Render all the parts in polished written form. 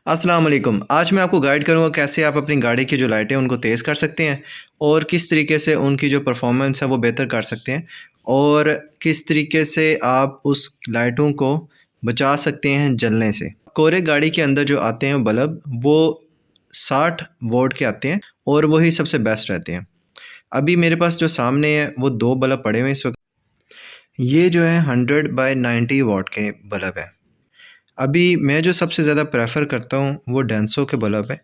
अस्सलाम वालेकुम। आज मैं आपको गाइड करूँगा कैसे आप अपनी गाड़ी की जो लाइटें हैं उनको तेज़ कर सकते हैं और किस तरीके से उनकी जो परफॉर्मेंस है वो बेहतर कर सकते हैं और किस तरीके से आप उस लाइटों को बचा सकते हैं जलने से। कोरे गाड़ी के अंदर जो आते हैं बल्ब वो 60 वोल्ट के आते हैं और वही सबसे बेस्ट रहते हैं। अभी मेरे पास जो सामने है वो 2 बल्ब पड़े हुए हैं इस वक़्त। ये जो है 100 बाय 90 वॉट के बल्ब है। अभी मैं जो सबसे ज़्यादा प्रेफ़र करता हूँ वो डेंसो के बल्ब है।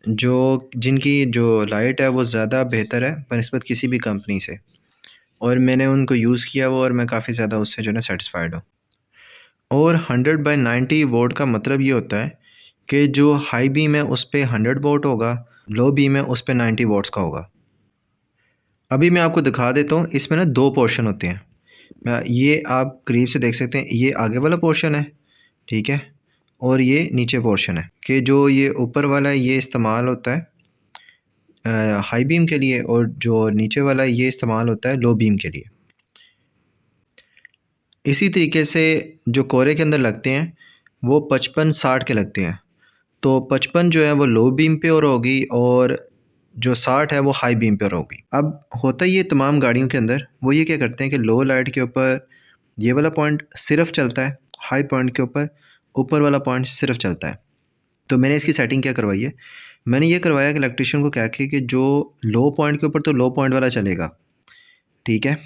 जो जिनकी जो लाइट है वो ज़्यादा बेहतर है बनिस्बत किसी भी कंपनी से और मैंने उनको यूज़ किया हुआ और मैं काफ़ी ज़्यादा उससे जो है ना सैटिस्फाइड हूँ। और 100 बाय 90 वोल्ट का मतलब ये होता है कि जो हाई बीम है उस पे 100 वोल्ट होगा, लो बीम है उस पे 90 वोल्ट्स का होगा। अभी मैं आपको दिखा देता हूँ, इसमें ना 2 पोर्शन होते हैं। ये आप करीब से देख सकते हैं, ये आगे वाला पोर्शन है, ठीक है? और ये नीचे पोर्शन है कि जो ये ऊपर वाला है ये इस्तेमाल होता है हाई बीम के लिए और जो नीचे वाला है ये इस्तेमाल होता है लो बीम के लिए। इसी तरीके से जो कोरे के अंदर लगते हैं वो 55-60 के लगते हैं। तो 55 जो है वो लो बीम पे और होगी और जो 60 है वो हाई बीम पर होगी। अब होता ये तमाम गाड़ियों के अंदर वो ये क्या करते हैं कि लो लाइट के ऊपर ये वाला पॉइंट सिर्फ चलता है, हाई पॉइंट के ऊपर वाला पॉइंट सिर्फ चलता है। तो मैंने इसकी सेटिंग क्या करवाई है, मैंने ये करवाया कि इलेक्ट्रिशियन को कह के कि जो लो पॉइंट के ऊपर तो लो पॉइंट वाला चलेगा, ठीक है?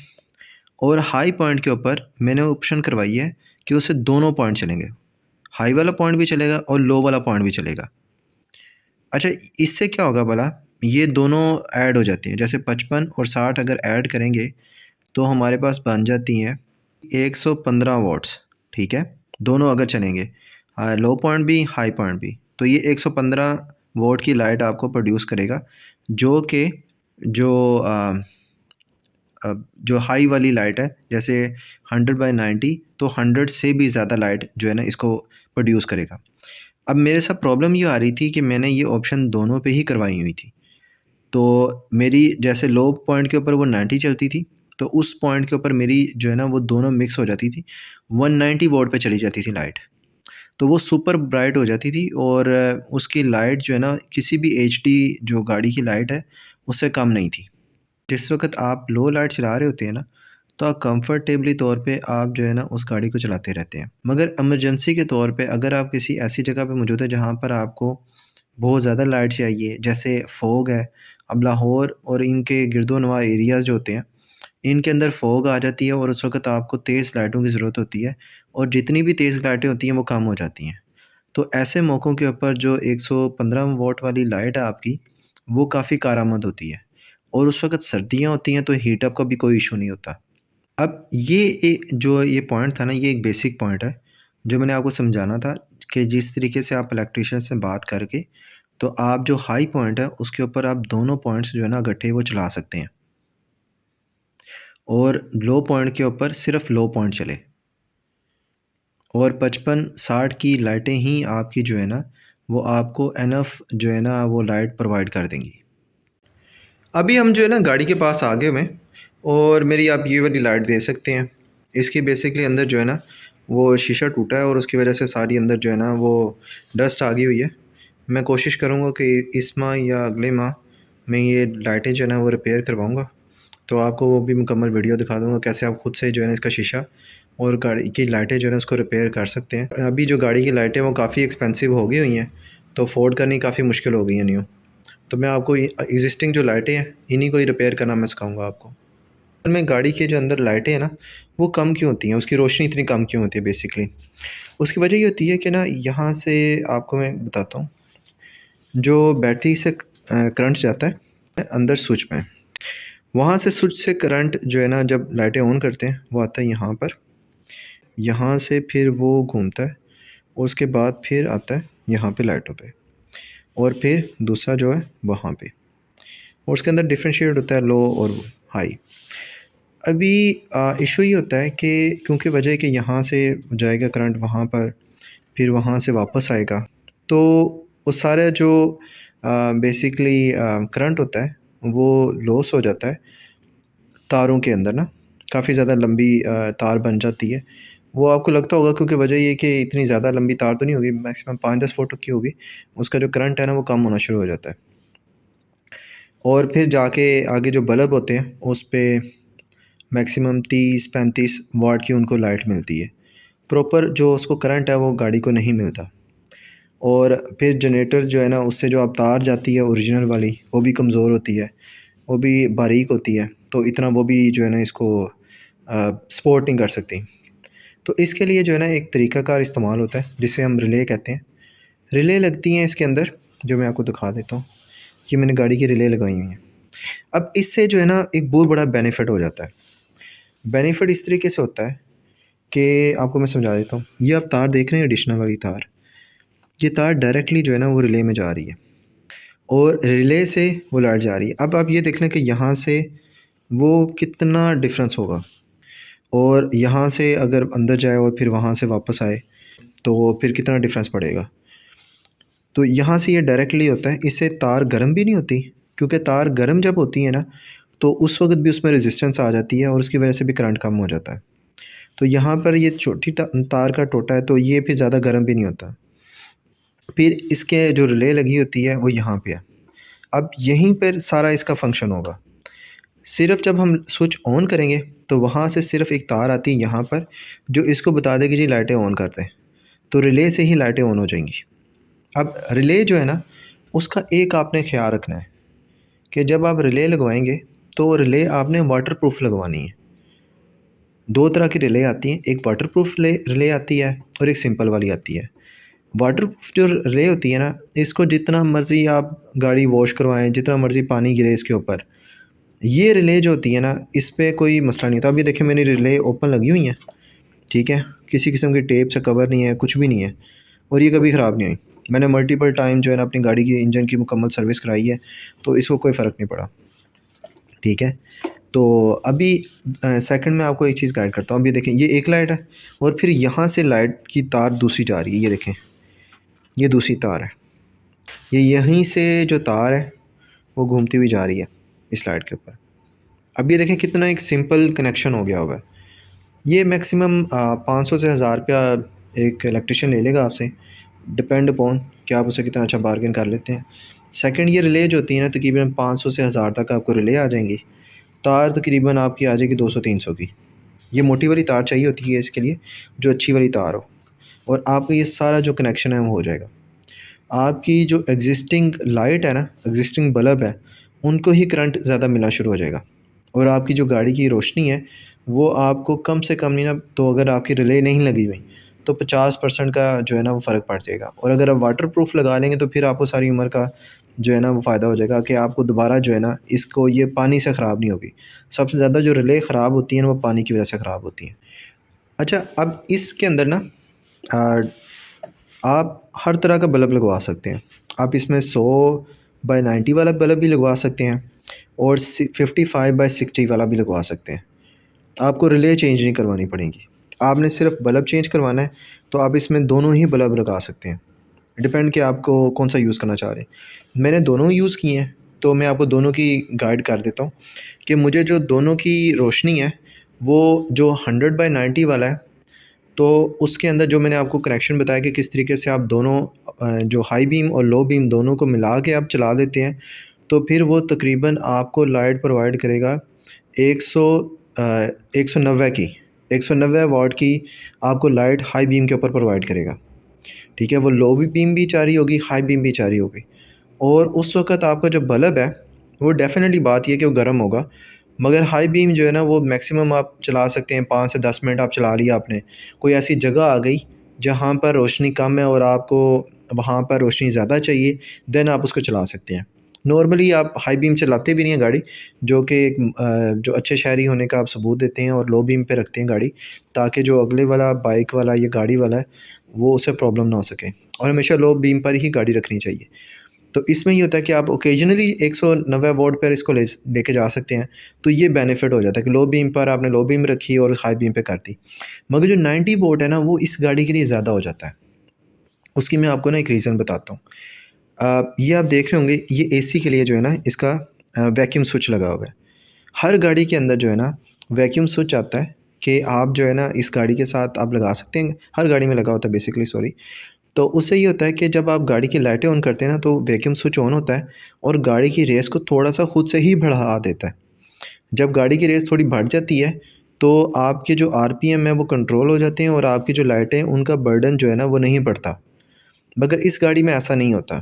और हाई पॉइंट के ऊपर मैंने ऑप्शन करवाई है कि उससे दोनों पॉइंट चलेंगे, हाई वाला पॉइंट भी चलेगा और लो वाला पॉइंट भी चलेगा। अच्छा, इससे क्या होगा भला, ये दोनों ऐड हो जाती हैं, जैसे 55 और 60 अगर ऐड करेंगे तो हमारे पास बन जाती हैं 115 वॉट्स, ठीक है? दोनों अगर चलेंगे, लो पॉइंट भी हाई पॉइंट भी, तो ये 115 वोल्ट की लाइट आपको प्रोड्यूस करेगा जो कि जो जो हाई वाली लाइट है जैसे 100 बाय 90 तो 100 से भी ज़्यादा लाइट जो है ना इसको प्रोड्यूस करेगा। अब मेरे साथ प्रॉब्लम ये आ रही थी कि मैंने ये ऑप्शन दोनों पे ही करवाई हुई थी। तो मेरी जैसे लो पॉइंट के ऊपर वो 90 चलती थी, तो उस पॉइंट के ऊपर मेरी जो है ना वो दोनों मिक्स हो जाती थी। 190 वोल्ट पे चली जाती थी लाइट। तो वो सुपर ब्राइट हो जाती थी और उसकी लाइट जो है ना किसी भी एचडी जो गाड़ी की लाइट है उससे कम नहीं थी। जिस वक़्त आप लो लाइट चला रहे होते हैं ना, तो आप कंफर्टेबली तौर पे आप जो है ना उस गाड़ी को चलाते रहते हैं। मगर इमरजेंसी के तौर पे अगर आप किसी ऐसी जगह पे मौजूद है जहाँ पर आपको बहुत ज़्यादा लाइट चाहिए, जैसे फॉग है, अब लाहौर और इनके गिरदोनवा एरियाज़ जो होते हैं, इनके अंदर फॉग आ जाती है और उस वक़्त आपको तेज़ लाइटों की ज़रूरत होती है और जितनी भी तेज़ लाइटें होती हैं वो कम हो जाती हैं। तो ऐसे मौक़ों के ऊपर जो 115 वॉट वाली लाइट है आपकी, वो काफ़ी कारआमद होती है और उस वक़्त सर्दियाँ होती हैं तो हीट अप का भी कोई इश्यू नहीं होता। अब जो ये पॉइंट था ना, ये एक बेसिक पॉइंट है, जो मैंने आपको समझाना था कि जिस तरीके से आप इलेक्ट्रीशियन से बात करके, तो आप जो हाई पॉइंट है उसके ऊपर आप दोनों पॉइंट्स जो है ना इकट्ठे वो चला सकते हैं और लो पॉइंट के ऊपर सिर्फ लो पॉइंट चले और 55-60 की लाइटें ही आपकी जो है ना वो आपको इनफ जो है ना वो लाइट प्रोवाइड कर देंगी। अभी हम जो है ना गाड़ी के पास आ गए हुए हैं और मेरी आप ये वाली लाइट दे सकते हैं। इसकी बेसिकली अंदर जो है ना वो शीशा टूटा है और उसकी वजह से सारी अंदर जो है ना वो डस्ट आ गई हुई है। मैं कोशिश करूँगा कि इस माह या अगले माह मैं ये लाइटें जो है ना वो रिपेयर करवाऊँगा। तो आपको वो भी मुकम्मल वीडियो दिखा दूँगा कैसे आप खुद से जो है ना इसका शीशा और गाड़ी की लाइटें जो है ना उसको रिपेयर कर सकते हैं। अभी जो गाड़ी की लाइटें वो काफ़ी एक्सपेंसिव हो गई हुई हैं, तो अफ़ोर्ड करनी काफ़ी मुश्किल हो गई हैं न्यू। तो मैं आपको एग्जिस्टिंग जो लाइटें हैं इन्हीं को ही रिपेयर करना मैं सिखाऊँगा आपको। असल में गाड़ी के जो अंदर लाइटें हैं ना वो कम क्यों होती हैं, उसकी रोशनी इतनी कम क्यों होती है बेसिकली? उसकी वजह ये होती है कि ना यहाँ से आपको मैं बताता हूँ, जो बैटरी से करंट जाता है अंदर स्विच में, वहाँ से स्विच से करंट जो है ना जब लाइटें ऑन करते हैं वो आता है यहाँ पर, यहाँ से फिर वो घूमता है और उसके बाद फिर आता है यहाँ पे लाइटों पे और फिर दूसरा जो है वहाँ पे और उसके अंदर डिफरेंशिएट होता है लो और हाई। अभी इशू ये होता है कि क्योंकि वजह है कि यहाँ से जाएगा करंट वहाँ पर, फिर वहाँ से वापस आएगा, तो वो सारा जो बेसिकली करंट होता है वो लॉस हो जाता है तारों के अंदर ना, काफ़ी ज़्यादा लंबी तार बन जाती है वो आपको लगता होगा क्योंकि वजह ये है कि इतनी ज़्यादा लंबी तार तो नहीं होगी, मैक्सिमम 5-10 फुट की होगी। उसका जो करंट है ना वो कम होना शुरू हो जाता है। और फिर जाके आगे जो बल्ब होते हैं उस पे मैक्सिमम 30-35 वाट की उनको लाइट मिलती है। प्रॉपर जो उसको करंट है वो गाड़ी को नहीं मिलता। और फिर जनरेटर जो है ना उससे जो अब तार जाती है ओरिजिनल वाली, वो भी कमज़ोर होती है, वो भी बारीक होती है, तो इतना वो भी जो है ना इसको सपोर्ट नहीं कर सकती। तो इसके लिए जो है ना एक तरीक़ाकार इस्तेमाल होता है जिसे हम रिले कहते हैं। रिले लगती हैं इसके अंदर, जो मैं आपको दिखा देता हूँ। ये मैंने गाड़ी की रिले लगाई हुई हैं। अब इससे जो है ना एक बहुत बड़ा बेनिफिट हो जाता है। बेनिफिट इस तरीके से होता है कि आपको मैं समझा देता हूँ। ये आप तार देख रहे हैं एडिशनल वाली तार, ये तार डायरेक्टली जो है ना वो रिले में जा रही है और रिले से वो लाइट जा रही है। अब आप ये देख लें कि यहाँ से वो कितना डिफरेंस होगा और यहाँ से अगर अंदर जाए और फिर वहाँ से वापस आए तो फिर कितना डिफरेंस पड़ेगा। तो यहाँ से ये डायरेक्टली होता है, इससे तार गर्म भी नहीं होती, क्योंकि तार गर्म जब होती है ना तो उस वक्त भी उसमें रेजिस्टेंस आ जाती है और उसकी वजह से भी करंट कम हो जाता है। तो यहाँ पर ये छोटी तार का टोटा है तो ये फिर ज़्यादा गर्म भी नहीं होता। फिर इसके जो रिले लगी होती है वो यहाँ पे है। अब यहीं पर सारा इसका फंक्शन होगा। सिर्फ जब हम स्विच ऑन करेंगे तो वहाँ से सिर्फ एक तार आती है यहाँ पर, जो इसको बता देगी जी लाइटें ऑन कर दें, तो रिले से ही लाइटें ऑन हो जाएंगी। अब रिले जो है ना उसका एक आपने ख्याल रखना है कि जब आप रिले लगवाएंगे तो रिले आपने वाटरप्रूफ लगवानी है। दो तरह की रिले आती हैं, एक वाटरप्रूफ रिले आती है और एक सिंपल वाली आती है। वाटरप्रूफ जो रिले होती है ना, इसको जितना मर्ज़ी आप गाड़ी वॉश करवाएं, जितना मर्ज़ी पानी गिरे इसके ऊपर, ये रिले जो होती है ना इस पे कोई मसला नहीं होता। अभी देखिए मेरी रिले ओपन लगी हुई हैं, ठीक है, किसी किस्म की टेप से कवर नहीं है, कुछ भी नहीं है और ये कभी ख़राब नहीं हुई। मैंने मल्टीपल टाइम जो है ना अपनी गाड़ी की इंजन की मुकम्मल सर्विस कराई है, तो इसको कोई फ़र्क नहीं पड़ा, ठीक है। तो अभी सेकंड में आपको एक चीज़ गाइड करता हूँ। अभी देखें ये एक लाइट है और फिर यहाँ से लाइट की तार दूसरी जा रही है, ये देखें ये दूसरी तार है, ये यहीं से जो तार है वो घूमती हुई जा रही है इस लाइट के ऊपर। अब ये देखें कितना एक सिंपल कनेक्शन हो गया हुआ है। ये मैक्सिमम 500 से 1000 रुपया एक इलेक्ट्रिशियन ले लेगा आपसे, डिपेंड अपॉन कि आप उसे कितना अच्छा बार्गेन कर लेते हैं। सेकंड, ये रिले जो होती है ना तकरीबन 500 से 1000 तक आपको रिले आ जाएंगी। तार तकरीबन आपकी आ जाएगी 200-300 की। ये मोटी वाली तार चाहिए होती है इसके लिए, जो अच्छी वाली तार हो, और आपका ये सारा जो कनेक्शन है वो हो जाएगा। आपकी जो एग्जिस्टिंग लाइट है ना, एग्जिस्टिंग बल्ब है, उनको ही करंट ज़्यादा मिलना शुरू हो जाएगा और आपकी जो गाड़ी की रोशनी है वो आपको कम से कम नहीं ना, तो अगर आपकी रिले नहीं लगी हुई तो 50% का जो है ना वो फ़र्क पड़ जाएगा। और अगर आप वाटरप्रूफ लगा लेंगे तो फिर आपको सारी उम्र का जो है ना वो फ़ायदा हो जाएगा कि आपको दोबारा जो है ना इसको ये पानी से ख़राब नहीं होगी। सबसे ज़्यादा जो रिले ख़राब होती हैं वो पानी की वजह से ख़राब होती हैं। अच्छा, अब इसके अंदर ना आप हर तरह का बल्ब लगवा सकते हैं। आप इसमें 100/90 वाला बल्ब भी लगवा सकते हैं और 55/60 वाला भी लगवा सकते हैं। आपको रिले चेंज नहीं करवानी पड़ेगी, आपने सिर्फ बल्ब चेंज करवाना है, तो आप इसमें दोनों ही बल्ब लगा सकते हैं। डिपेंड कि आपको कौन सा यूज़ करना चाह रहे हैं। मैंने दोनों यूज़ किए हैं तो मैं आपको दोनों की गाइड कर देता हूँ कि मुझे जो दोनों की रोशनी है वो जो 100/90 वाला है, तो उसके अंदर जो मैंने आपको कनेक्शन बताया कि किस तरीके से आप दोनों जो हाई बीम और लो बीम दोनों को मिला के आप चला देते हैं, तो फिर वो तकरीबन आपको लाइट प्रोवाइड करेगा 190 की, 190 वाट की आपको लाइट हाई बीम के ऊपर प्रोवाइड करेगा, ठीक है। वो लो भी बीम भी जा रही होगी, हाई बीम भी जा रही होगी, और उस वक़्त आपका जो बल्ब है वो डेफ़िनेटली बात ये है कि वो गर्म होगा। मगर हाई बीम जो है ना वो मैक्सिमम आप चला सकते हैं, 5 से 10 मिनट आप चला लिया आपने। कोई ऐसी जगह आ गई जहाँ पर रोशनी कम है और आपको वहाँ पर रोशनी ज़्यादा चाहिए, देन आप उसको चला सकते हैं। नॉर्मली आप हाई बीम चलाते भी नहीं हैं गाड़ी, जो कि एक जो अच्छे शहरी होने का आप सबूत देते हैं, और लो बीम पे रखते हैं गाड़ी, ताकि जो अगले वाला बाइक वाला या गाड़ी वाला है वो उसे प्रॉब्लम ना हो सके, और हमेशा लो बीम पर ही गाड़ी रखनी चाहिए। तो इसमें ये होता है कि आप ओकेजनली 190 वोल्ट पर इसको लेके जा सकते हैं, तो ये बेनिफिट हो जाता है कि लो बीम पर आपने लो बीम रखी और हाई बीम पे कर दी। मगर जो 90 वोल्ट है ना वो इस गाड़ी के लिए ज़्यादा हो जाता है। उसकी मैं आपको ना एक रीज़न बताता हूँ। ये आप देख रहे होंगे, ये एसी के लिए जो है ना इसका वैक्यूम स्विच लगा हुआ है। हर गाड़ी के अंदर जो है ना वैक्यूम स्विच आता है कि आप जो है ना इस गाड़ी के साथ आप लगा सकते हैं, हर गाड़ी में लगा होता है बेसिकली, सॉरी। तो उससे ये होता है कि जब आप गाड़ी की लाइटें ऑन करते हैं ना तो वैक्यूम स्विच ऑन होता है और गाड़ी की रेस को थोड़ा-सा खुद से ही बढ़ा देता है। जब गाड़ी की रेस थोड़ी बढ़ जाती है तो आपके जो आरपीएम है वो कंट्रोल हो जाते हैं और आपकी जो लाइटें हैं उनका बर्डन जो है ना वो नहीं बढ़ता। मगर इस गाड़ी में ऐसा नहीं होता।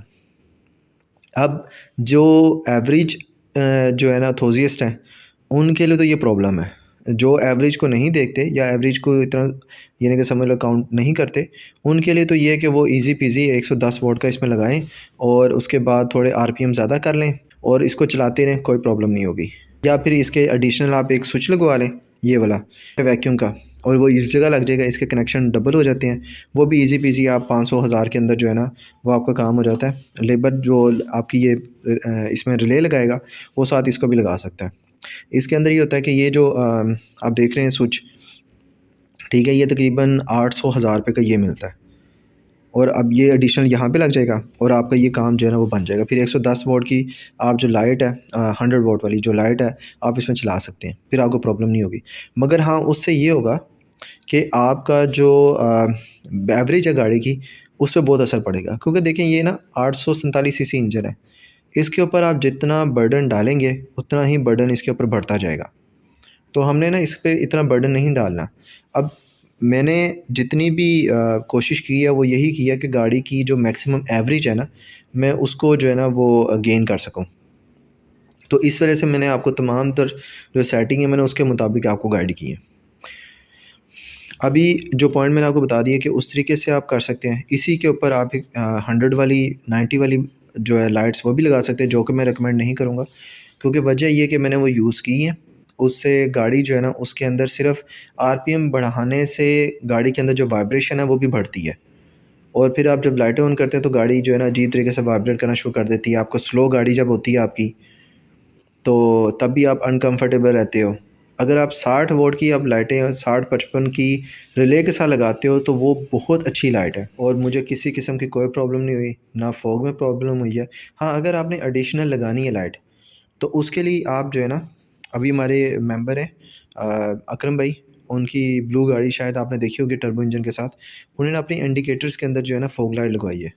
अब जो एवरेज जो है ना एंथुसियास्ट हैं, उनके लिए तो ये प्रॉब्लम है। जो एवरेज को नहीं देखते या एवरेज को इतना यानी कि समझ लो काउंट नहीं करते, उनके लिए तो ये है कि वो ईज़ी पीज़ी 110 वोल्ट का इसमें लगाएँ और उसके बाद थोड़े आरपीएम ज़्यादा कर लें और इसको चलाते रहें, कोई प्रॉब्लम नहीं होगी। या फिर इसके एडिशनल आप एक स्विच लगवा लें, ये वाला वैक्यूम का, और वो इस जगह लग जाएगा, इसके कनेक्शन डबल हो जाते हैं। वो भी ईज़ी पीज़ी आप 500,000 के अंदर जो है ना वो आपका काम हो जाता है। लेबर जो आपकी ये इसमें रिले लगाएगा वो साथ इसको भी लगा सकता है। इसके अंदर ये होता है कि ये जो आप देख रहे हैं स्विच, ठीक है, ये तकरीबन 800,000 रुपये का ये मिलता है और अब ये एडिशनल यहाँ पे लग जाएगा और आपका ये काम जो है ना वो बन जाएगा। फिर 110 वोल्ट की आप जो लाइट है 100 वोल्ट वाली जो लाइट है आप इसमें चला सकते हैं, फिर आपको प्रॉब्लम नहीं होगी। मगर हाँ, उससे ये होगा कि आपका जो एवरेज है गाड़ी की उस पे बहुत असर पड़ेगा, क्योंकि देखें ये ना 847 सीसी इंजन है। इसके ऊपर आप जितना बर्डन डालेंगे उतना ही बर्डन इसके ऊपर बढ़ता जाएगा। तो हमने ना इस पे इतना बर्डन नहीं डालना। अब मैंने जितनी भी कोशिश की है वो यही की है कि गाड़ी की जो मैक्सिमम एवरेज है ना, मैं उसको जो है ना वो गेन कर सकूँ। तो इस वजह से मैंने आपको तमाम तर जो सेटिंग है मैंने उसके मुताबिक आपको गाइड की है। अभी जो पॉइंट मैंने आपको बता दिया कि उस तरीके से आप कर सकते हैं। इसी के ऊपर आप एक 100 वाली 90 वाली जो है लाइट्स वो भी लगा सकते हैं, जो कि मैं रिकमेंड नहीं करूँगा, क्योंकि वजह ये है कि मैंने वो यूज़ की हैं। उससे गाड़ी जो है ना उसके अंदर सिर्फ़ आरपीएम बढ़ाने से गाड़ी के अंदर जो वाइब्रेशन है वो भी बढ़ती है और फिर आप जब लाइटें ऑन करते हैं तो गाड़ी जो है ना अजीब तरीके से वाइब्रेट करना शुरू कर देती है। आपको स्लो गाड़ी जब होती है आपकी, तो तब भी आप अनकंफर्टेबल रहते हो। अगर आप 60 वोल्ट की आप लाइटें 60-55 की रिले के साथ लगाते हो तो वो बहुत अच्छी लाइट है और मुझे किसी किस्म की कोई प्रॉब्लम नहीं हुई, ना फॉग में प्रॉब्लम हुई है। हाँ, अगर आपने एडिशनल लगानी है लाइट तो उसके लिए आप जो है ना, अभी हमारे मेंबर हैं अकरम भाई, उनकी ब्लू गाड़ी शायद आपने देखी होगी टर्बो इंजन के साथ। उन्होंने अपनी इंडिकेटर्स के अंदर जो है ना फॉग लाइट लगवाई है।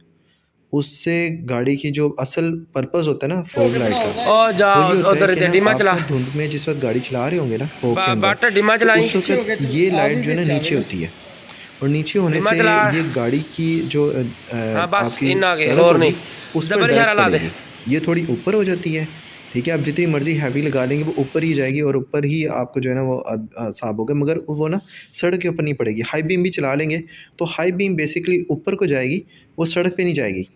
उससे गाड़ी की जो असल पर्पस होता है ना फॉग लाइट का, ओ जा वो ये होता है उधर कि ते ना डिमा आप चला ना धुंध में जिस वक्त गाड़ी चला रहे होंगे ना फॉग के बाट अंदर, डिमा तो चलाई उस वक्त ये लाइट जो है ना नीचे होती है और नीचे होने डिमा से चला। ये गाड़ी की जो हाँ बस आपकी इन आगे सड़क और नहीं, होगी उस पर डबल इशारा डायरेक्ट ला दे। पड़ेगी। ये थोड़ी ऊपर हो जाती है, ठीक है, आप जितनी मर्ज़ी हैवी लगा लेंगे वो ऊपर ही जाएगी और ऊपर ही आपको जो है ना वो साफ होगा, मगर वो ना सड़क के ऊपर नहीं पड़ेगी। हाई बीम भी चला लेंगे तो हाई बीम बेसिकली ऊपर को जाएगी, वो सड़क पे नहीं जाएगी।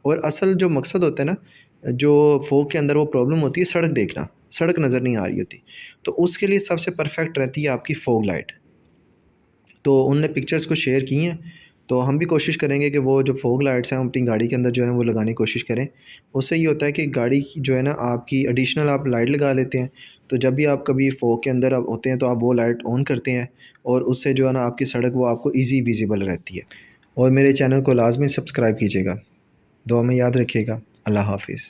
और असल जो मकसद होता है ना, जो फ़ोग के अंदर वो प्रॉब्लम होती है सड़क देखना, सड़क नज़र नहीं आ रही होती, तो उसके लिए सबसे परफेक्ट रहती है आपकी फ़ोग लाइट। तो उनने पिक्चर्स को शेयर की हैं, तो हम भी कोशिश करेंगे कि वो जो फ़ॉग लाइट्स हैं हम अपनी गाड़ी के अंदर जो है ना वो लगाने की कोशिश करें। उससे ये होता है कि गाड़ी की जो है ना आपकी एडिशनल आप लाइट लगा लेते हैं, तो जब भी आप कभी फ़ॉग के अंदर आप होते हैं तो आप वो लाइट ऑन करते हैं और उससे जो है ना आपकी सड़क वो आपको ईज़ी विज़िबल रहती है। और मेरे चैनल को लाज़मी सब्सक्राइब कीजिएगा। दुआ में याद रखिएगा। अल्लाह हाफ़िज़।